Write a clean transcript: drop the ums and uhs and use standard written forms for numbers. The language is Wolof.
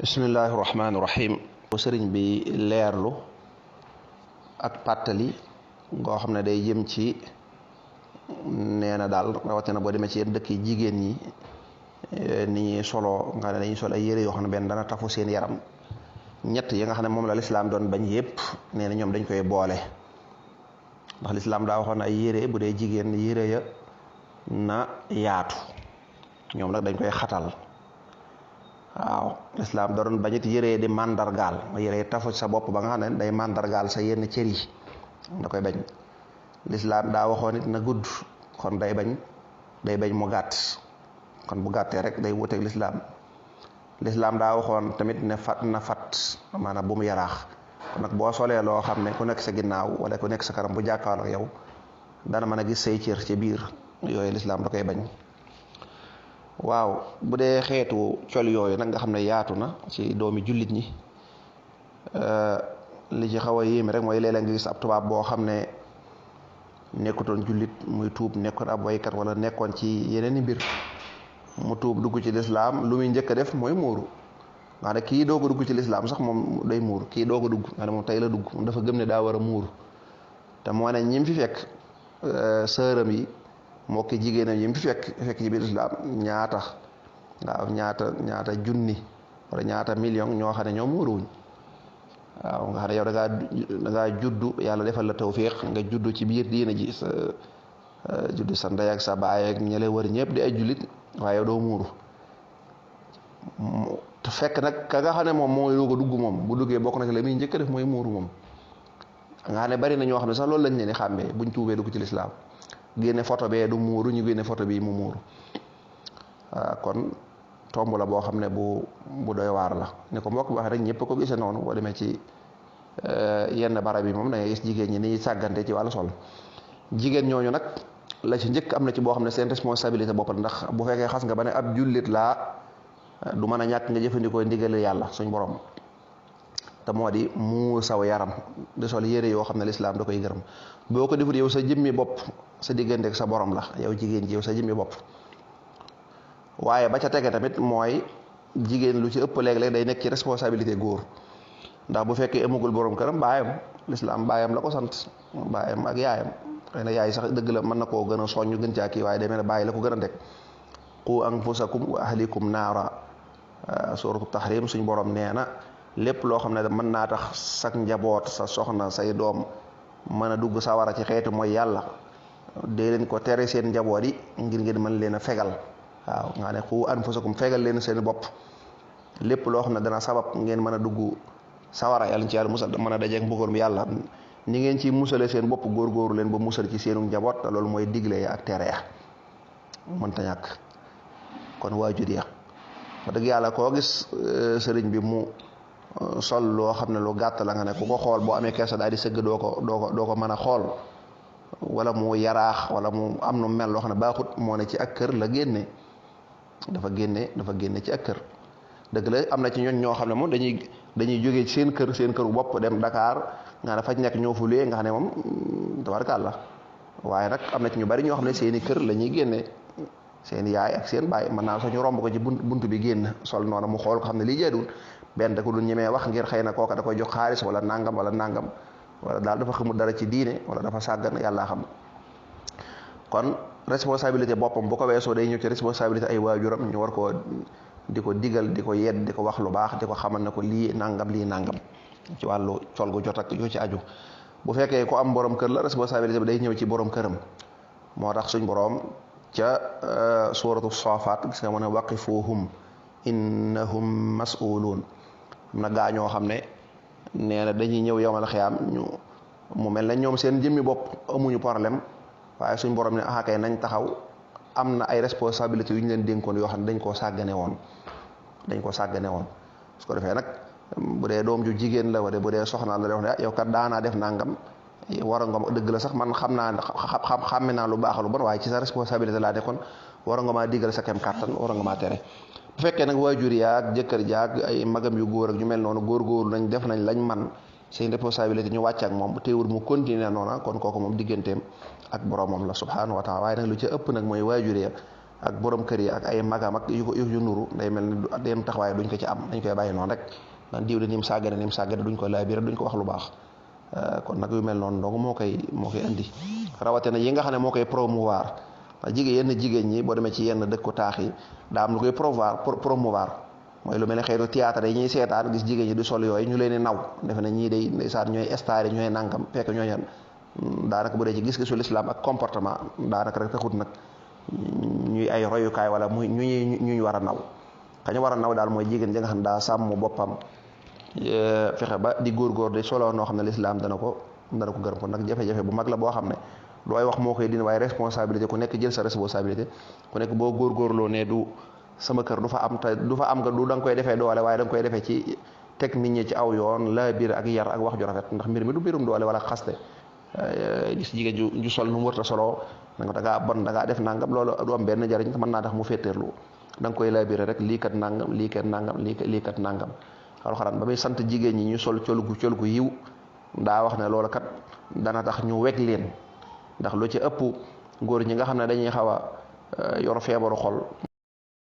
bismillahi rahmaani rahim. Sëriñ bi leerlu ak pàttali ngoo xam ne day jëm ci nee na daal rawatina boo demee ci yenn dëkk yi jigéen ñi ni ñuy solo nga ne dañuy sol ay yére yoo xam ne benn dana tafu seen yaram. ñett yi nga xam ne moom la lislaam doon bañ yépp nee na ñoom dañ koy boole, ndax lislaam daa waxoon ay yére bu dee jigéen yére ya na yaatu, ñoom nag dañ koy xatal. waaw lislaam da doon bañit yére di màndargaal yére tafu sa bopp ba nga xam ne day màndargaal sa yenn cër yi da koy bañ. lislaam daa waxoon it na gudd, kon day bañ mu gàtt, kon bu gàttee rek day wuteeg lislaam daa waxoon tamit ne na fat maanaam bu mu yaraax. kon nag boo solee loo xam ne ku nekk sa ginnaaw wala ku nekk sa kanam bu jàkkaarloo ak yow dana mën a gis say cër ci biir, yooyu lislaam da koy bañ. waaw bu dee xeetu col yooyu nag nga xam ne yaatu na ci doomi jullit ñi, li ci xaw a yéeme rek mooy léeg-léeg nga gis ab tubaab boo xam ne nekkutoon jullit muy tuub, nekkoon ab waykat wala nekkoon ci yeneen i mbir, mu tuub dugg ci lislaam lu muy njëkk a def mooy muuru. nga ne kii doog a dugg ci lislaam sax moom day muuru, kii doog a dugg nga ne moom tey la dugg, moom dafa gëm ne daa war a muuru. te moo ne ñim fi fekk sëram yi moo ki jigéenam yi mu fi fekk ci biir islam ñaata junni wala ñaata million ñoo xam ne ñoo muuruwuñ. waaw nga xam ne yow da ngaa juddu, yàlla defal la tawfiq nga juddu ci biir diina ji, sa juddu sa ndey ak sa baay ak ñi lay wër ñëpp di ay jullit, waaye yow doo muuru. te fekk nag ka nga xam ne moom mooy doog a dugg moom bu duggee bokk na ci la muy njëkk a def mooy muuru moom. nga xam ne bari na ñoo xam ne sax loolu lañ leen di xàmmee buñ tuubee dugg ci lislaam, génne photo bee du muuru, ñu génne photo bii mu muuru. kon tomb la boo xam ne bu doy waar la. ni ko mbokk bi wax rek ñëpp ko gisee noonu. boo demee ci yenn barab yi moom da ngay gis jigéen ñi ni sàggante ci wàllu sol. jigéen ñooñu nag la ci njëkk am na ci boo xam ne seen responsabilité bopp la, ndax bu fekkee xas nga ba ne ab jullit laa, du mën a ñàkk nga jëfandikoo ndigal yàlla suñ borom, te moo di muur saw yaram di sol yére yoo xam ne lislaam da koy gërëm. boo ko defut yow sa jëmmi bopp sa digganteeg sa borom la, yow jigéen ji yow sa jëmmi bopp. waaye ba ca tege tamit mooy jigéen lu ci ëpp léeg-léeg day nekk ci responsabilité góor, ndax bu fekkee amagul borom këram baayam, lislaam baayam la ko sant, baayam ak yaayam. xëy na yaay sax dëgg la mën na koo gën a soññ gën caa kii, waaye demee ne bàyyi la ko gën a teg. qu anfusakum wa ahlikum naara, suratu tahrim suñ borom nee na lépp loo xam ne mën naa tax sak njaboot, sa soxna, say doom mën a dugg sawara ci xeetu mooy yàlla, dee leen ko tere seen njaboot yi ngir ngeen mën leen a fegal. waaw nga ne qu anfusakum, fegal leen seen bopp lépp loo xam ne dana sabab ngeen mën a dugg sawara, yàlla ci yàlla musal, mën a dajeek mbugal mi yàlla. ni ngeen ci musale seen bopp góorgóoru leen ba musal ci seenu njaboot, te loolu mooy digle ya ak tere ya mënta ñàkk. kon waajur ya wax dëgg yàlla koo gis sëriñ bi mu sol loo xam ne lu gàtt la, nga ne ku ko xool boo amee kersa daal di sëgg doo ko mën a xool, wala mu yaraax wala mu am nu mel loo xam ne baaxut, moo ne ci ak kër la dafa génne ci ak kër. dëgg la am na ci ñoo xam ne moom dañuy jógee ci seen këru bopp dem Dakar nga ne faj nekk ñoo fu lée nga xam ne moom tabarkàlla. waaye nag am na ci ñu bari ñoo xam ne seeni kër la ñuy génne, seen yaay ak seen baay. mën naa sax ñu romb ko ci bunt bi génn sol noonu, mu xool ko xam ne lii jaadul, benn da ko dul ñemee wax ngir xëy na kooka da koy jox xaalis wala nangam wala daal dafa xamul dara ci diine wala dafa sàggan, yàllaa xam. kon responsabilité boppam bu ko weesoo day ñëw ci responsabilité ay waajuram, ñu war koo di ko digal, di ko yedd, di ko wax lu baax, di ko xamal ne ko lii nangam ci wàllu col gu jot ak yu ci aju. bu fekkee ko am borom kër la, responsabilité bi day ñëw ci borom këram. moo tax suñ borom ca suuratu Saafaat gis nga mu ne waqifuhum innahum mas'uluun. am na gaa ñoo xam ne nee na dañuy ñëw yowmal xiyaam mu mel ne ñoom seen jëmmi bopp amuñu problème, waaye suñ borom ne kay nañ taxaw, am na ay responsabilités yu ñu leen dénkoon yoo xam ne dañ koo sàggane woon. su ko defee nag bu dee doom ju jigéen la wala bu dee soxna la wax ne yow kat daanaa def nangam, war nga ma dëgg la sax man xàmme naa lu baax lu bon, waaye ci sa responsabilité laa nekkoon, war nga maa digal sa kem kàttan, war nga maa tere. bu fekkee nag waajur yaag jëkkër jaag ay magam yu góor ak ñu mel noonu góorgóorlu nañ def nañ lañ man seen responsabilité ñu wàcc ak moom bu teewul mu continuer noona, kon kooku moom digganteem ak boromam la subhanahu wa taala. waaye nag lu ci ëpp nag mooy waajur ya ak borom kër yi ak ay magam ak yu nuru day mel ni dem taxawaay duñ ko ci am dañ koy bàyyi noonu rek naan diw de ni mu sàggane duñ ko laabire duñ ko wax lu baax kon nag yu mel noonu donc moo koy indi rawatina yi nga xam ne moo koy promouvoir jigéen ñi boo demee ci yenn dëkku taax yi daa am lu koy promouvoir mooy lu mel ne xëy na théâtre yi ñuy seetaan gis jigéen ñi di sol yooyu ñu leen di naw defe ne ñii day ndeysaan ñooy star yi ñooy nangam fekk ñooñu daanaka bu dee ci gis-gisu lislaam ak comportement daanaka rek taxut nag ñuy ay royukaay wala muy ñu war a naw kañu war a naw daal mooy jigéen ji nga xam ne daa sàmm boppam fexe ba di góorgóor di solo noo xam ne lislaam dana ko gërëm ko nag jafe-jafe bu mag la boo xam ne looy wax moo koy dindi waaye responsabilité ku nekk jël sa responsabilité ku nekk boo góorgóorloo ne du sama kër du fa am te du fa am nga du da nga koy defee doole waaye da nga koy defee ci teg nit ñi ci aw yoon la biir ak yar ak wax ju rafet ndax mbir mi du mbirum doole wala xaste gis jigéen ju sol nu mu wërta soloo nanga da ngaa bon da ngaa def nangam loolu du am benn njariñ mën naa tax mu féeteerlu da nga koy la biir rek lii kat nangam lii kat nangam lii kat nangam alxuraan ba muy sant jigéen ñi ñu sol col gu yiw daa wax ne loolu kat dana tax ñu weg leen ndax lu ci ëpp góor ñi nga xam ne dañuy xaw a yor feebaru xol